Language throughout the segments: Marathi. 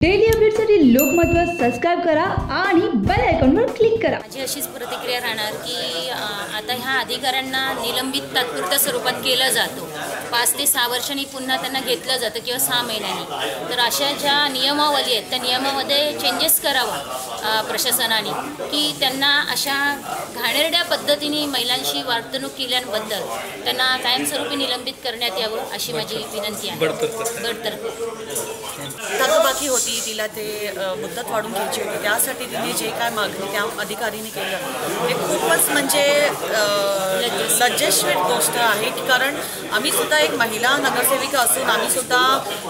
डेली अपडेटसाठी लोकमतवर सबस्क्राइब करा आणि बेल आयकॉनवर क्लिक करा। माझी अशीच प्रतिक्रिया राहणार की आता ह्या अधिकाऱ्यांना निलंबित तात्पुरत्या स्वरूपात केलं जातं, 5 ते 6 वर्षांनी पुन्हा त्यांना घेतलं जातं किंवा 6 महिन्यांनी। तर अशा ज्या नियमावली आहेत त्या नियमामध्ये चेंजेस करावा प्रशासनाने, की त्यांना अशा घाणेरड्या पद्धतीने महिलांशी वर्तणूक केल्याबद्दल त्यांना कायमस्वरूपी निलंबित करण्यात यावं अशी माझी विनंती आहे। थकबाकी होती, तिला ते मुदत वाढून घ्यायची होती, त्यासाठी तिने जे काय मागणी त्या अधिकारीने केलं हे खूपच म्हणजे लज्जास्पद गोष्ट आहे। कारण आम्ही सुद्धा एक महिला नगरसेविका असून आम्ही सुद्धा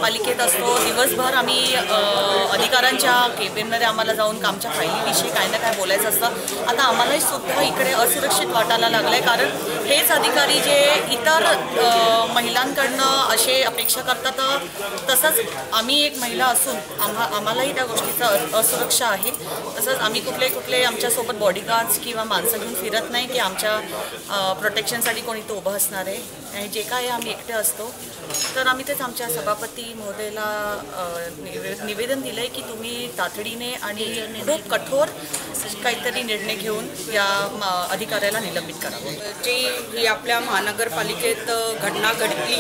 पालिकेत असतो, दिवसभर आम्ही अधिकाऱ्यांच्या केबिनमध्ये आम्हाला जाऊन आमच्या फायलीविषयी काय ना काय बोलायचं असतं। आता आम्हालाही सुद्धा इकडे असुरक्षित वाटायला लागलं आहे, कारण हेच अधिकारी जे इतर महिलांकडनं असे अपेक्षा करतात, तसंच आम्ही एक महिला असून आम्हालाही त्या गोष्टीचा असुरक्षा आहे। तसंच आम्ही कुठले आमच्यासोबत बॉडीगार्ड्स किंवा माणसं घेऊन फिरत नाही की आमच्या प्रोटेक्शनसाठी कोणी तो उभं असणार आहे, आणि जे काय आम्ही एकटे असतो। तर आम्ही तेच आमच्या सभापती महोदयाला निवेदन दिलं आहे की तुम्ही तातडीने आणि खूप कठोर काहीतरी निर्णय घेऊन या अधिकाऱ्याला निलंबित करावं। जी आपल्या महानगरपालिकेत घटना घडली,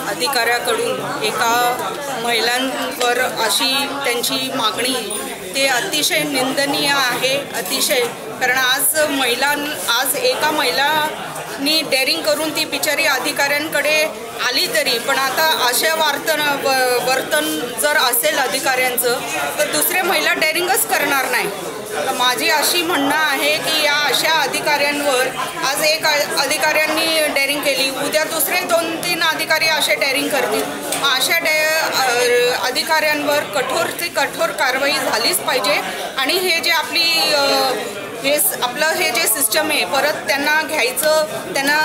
अधिकाऱ्याकडून एका महिलांवर अशी त्यांची मागणी, ते अतिशय निंदनीय आहे, अतिशय। कारण आज एका महिलांनी डेअरिंग करून ती बिचारी अधिकाऱ्यांकडे आली तरी, पण आता अशा वर्तन जर असेल अधिकाऱ्यांचं तर दुसऱ्या महिला डेअरिंगच करणार नाही। तर माझी अशी म्हणणं आहे की या अशा अधिकाऱ्यांवर आज एक अधिकाऱ्यांनी डेअरिंग केली, उद्या दुसरे 2-3 अधिकारी असे डेअरिंग करतील। अशा अधिकाऱ्यांवर कठोर ते कठोर कारवाई झालीच पाहिजे, आणि हे जे आपलं हे जे सिस्टम आहे परत त्यांना घ्यायचं, त्यांना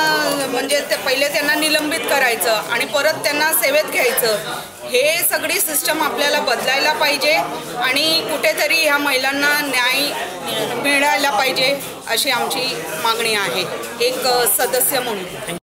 म्हणजे पहिले त्यांना निलंबित करायचं आणि परत त्यांना सेवेत घ्यायचं, हे सगळी सिस्टम आपल्याला बदलायला पाहिजे आणि कुठेतरी ह्या महिलांना न्याय मिळायला पाहिजे अशी आमची मागणी आहे एक सदस्य म्हणून।